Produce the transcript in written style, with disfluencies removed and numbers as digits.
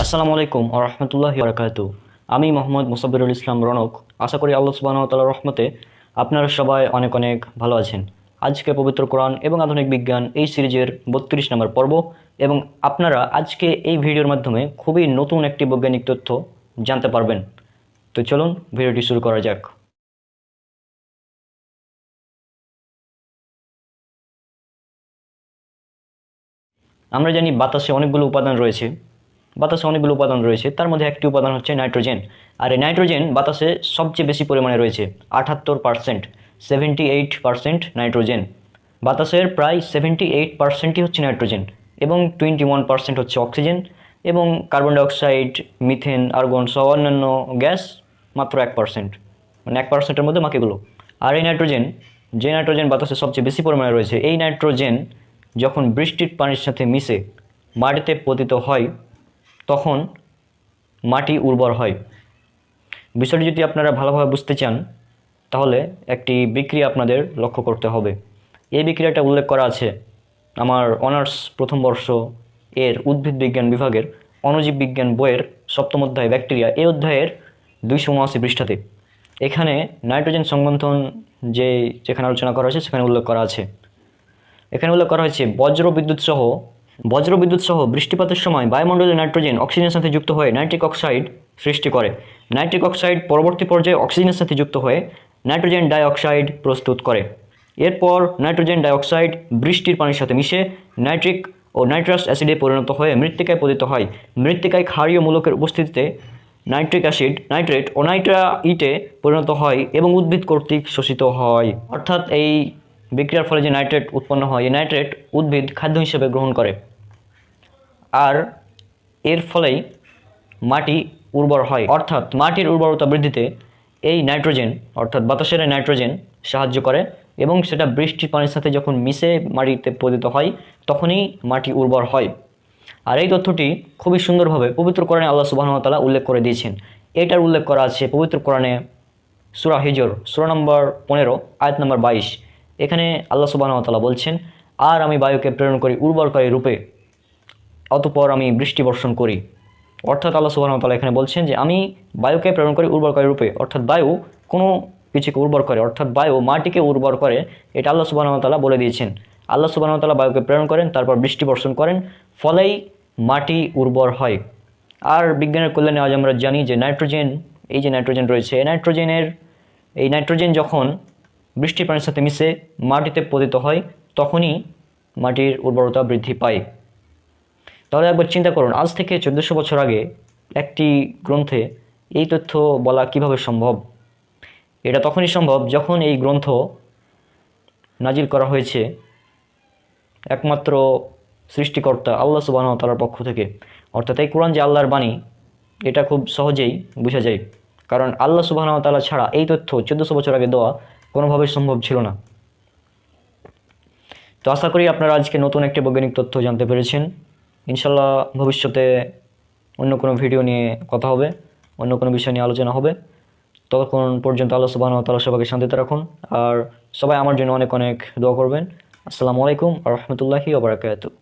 আসসালামু আলাইকুম ওয়া রাহমাতুল্লাহি ওয়া বারাকাতুহু। আমি মোহাম্মদ মুসাব্বিরুল ইসলাম রনক। আশা করি আল্লাহ সুবহানাহু ওয়া তাআলার রহমতে আপনারা সবাই অনেক অনেক ভালো আছেন। আজকে পবিত্র কোরআন এবং আধুনিক বিজ্ঞান এই সিরিজের ৩২ নম্বর পর্ব, এবং আপনারা আজকে এই ভিডিওর মাধ্যমে খুবই নতুন একটি বৈজ্ঞানিক তথ্য জানতে পারবেন। তো চলুন ভিডিওটি শুরু করা যাক। আমরা জানি বাতাসে অনেকগুলো উপাদান রয়েছে। তার মধ্যে একটি উপাদান হচ্ছে নাইট্রোজেন। আর এই নাইট্রোজেন বাতাসে সবচেয়ে বেশি পরিমাণে রয়েছে, 78%, 78% নাইট্রোজেন। বাতাসের প্রায় 78%ই হচ্ছে নাইট্রোজেন, এবং 21% হচ্ছে অক্সিজেন, এবং কার্বন ডাইঅক্সাইড, মিথেন, আর্গন সহ অন্যান্য গ্যাস মাত্র 1%, মানে 1%-এর মধ্যে বাকিগুলো। আর এই নাইট্রোজেন, যে নাইট্রোজেন বাতাসে সবচেয়ে বেশি পরিমাণে রয়েছে, এই নাইট্রোজেন যখন বৃষ্টির পানির সাথে মিশে মাটিতে পতিত হয় তখন মাটি উর্বর হয়। বিষয়টি যদি আপনারা ভালোভাবে বুঝতে চান তাহলে একটি বিক্রিয়া আপনাদের লক্ষ্য করতে হবে। এই বিক্রিয়াটা উল্লেখ করা আছে আমার অনার্স প্রথম বর্ষ এর উদ্ভিদ বিজ্ঞান বিভাগের অণুজীব বিজ্ঞান বইয়ের 7ম অধ্যায় ব্যাকটেরিয়া, এই অধ্যায়ের 279 পৃষ্ঠাতে। এখানে নাইট্রোজেন সংবন্ধন যেখানে আলোচনা করা হয়েছে সেখানে উল্লেখ করা আছে। এখানে উল্লেখ করা হয়েছে বজ্রবিদ্যুৎ সহ বৃষ্টিপাতের সময় বায়ুমণ্ডলে নাইট্রোজেন অক্সিজেনের সাথে যুক্ত হয়ে নাইট্রিক অক্সাইড সৃষ্টি করে। নাইট্রিক অক্সাইড পরবর্তী পর্যায়ে অক্সিজেনের সাথে যুক্ত হয়ে নাইট্রোজেন ডাইঅক্সাইড প্রস্তুত করে। এরপর নাইট্রোজেন ডাইঅক্সাইড বৃষ্টির পানির সাথে মিশে নাইট্রিক ও নাইট্রাস অ্যাসিডে পরিণত হয়ে মৃত্তিকায় পতিত হয়। মৃত্তিকায় ক্ষারীয় মূলকের উপস্থিতিতে নাইট্রিক অ্যাসিড নাইট্রেট ও নাইট্রাইটে পরিণত হয় এবং উদ্ভিদ কর্তৃক শোষিত হয়। অর্থাৎ এই বিক্রিয়ার ফলে যে নাইট্রেট উৎপন্ন হয়, এই নাইট্রেট উদ্ভিদ খাদ্য হিসেবে গ্রহণ করে, আর এর ফলেই মাটি উর্বর হয়। অর্থাৎ মাটির উর্বরতা বৃদ্ধিতে এই নাইট্রোজেন, অর্থাৎ বাতাসের নাইট্রোজেন সাহায্য করে, এবং সেটা বৃষ্টির পানির সাথে যখন মিশে মাটিতে পতিত হয় তখনই মাটি উর্বর হয়। আর এই তথ্যটি খুবই সুন্দরভাবে পবিত্র কোরআনে আল্লাহ সুবহানাহু ওয়া তাআলা উল্লেখ করে দিয়েছেন। এটার উল্লেখ করা আছে পবিত্র কোরআনে সূরা হিজর, সূরা নম্বর 15, আয়াত নম্বর 22। এখানে আল্লাহ সুবহানাহু ওয়া তাআলা বলছেন, আর আমি বায়ুকে প্রেরণ করি উর্বরকারী রূপে, অতঃপর আমি বৃষ্টি বর্ষণ করি। অর্থাৎ আল্লাহ সুবহানাহু ওয়া তাআলা এখানে বলছেন যে আমি বায়ুকে প্রেরণ করি উর্বরকারী রূপে, অর্থাৎ বায়ু কোনো কিছুকে উর্বর করে, অর্থাৎ বায়ু মাটিকে উর্বর করে, এটা আল্লাহ সুবহানাহু ওয়া তাআলা বলে দিয়েছেন। আল্লাহ সুবহানাহু ওয়া তাআলা বায়ুকে প্রেরণ করেন, তারপর বৃষ্টি বর্ষণ করেন, ফলেই মাটি উর্বর হয়। আর বিজ্ঞানের কল্যাণে আজ আমরা জানি যে নাইট্রোজেন, এই যে নাইট্রোজেন রয়েছে, এই নাইট্রোজেন যখন বৃষ্টির পানির সাথে মিশে মাটিতে পতিত হয় তখনই মাটির উর্বরতা বৃদ্ধি পায়। তাহলে একবার চিন্তা করুন, আজ থেকে 1400 বছর আগে একটি গ্রন্থে এই তথ্য বলা কিভাবে সম্ভব? এটা তখনই সম্ভব যখন এই গ্রন্থ নাজিল করা হয়েছে একমাত্র সৃষ্টিকর্তা আল্লাহ সুবহানাহু ওয়া তাআলার পক্ষ থেকে। অর্থাৎ এই কোরআন যে আল্লাহর বাণী, এটা খুব সহজেই বোঝা যায়, কারণ আল্লাহ সুবহানাহু ওয়া তাআলা ছাড়া এই তথ্য 1400 বছর আগে দেওয়া কোনোভাবেই সম্ভব ছিল না। তো আশা করি আপনারা আজকে নতুন একটি বৈজ্ঞানিক তথ্য জানতে পেরেছেন। ইনশাল্লাহ ভবিষ্যতে অন্য কোনো ভিডিও নিয়ে কথা হবে, অন্য কোনো বিষয় নিয়ে আলোচনা হবে। ততক্ষণ পর্যন্ত আল্লাহ সুবহানাহু ওয়া তাআলা সবাইকে শান্তিতে রাখুন, আর সবাই আমার জন্য অনেক অনেক দোয়া করবেন। আসসালামু আলাইকুম ওয়া রাহমাতুল্লাহি ওয়া বারাকাতুহু।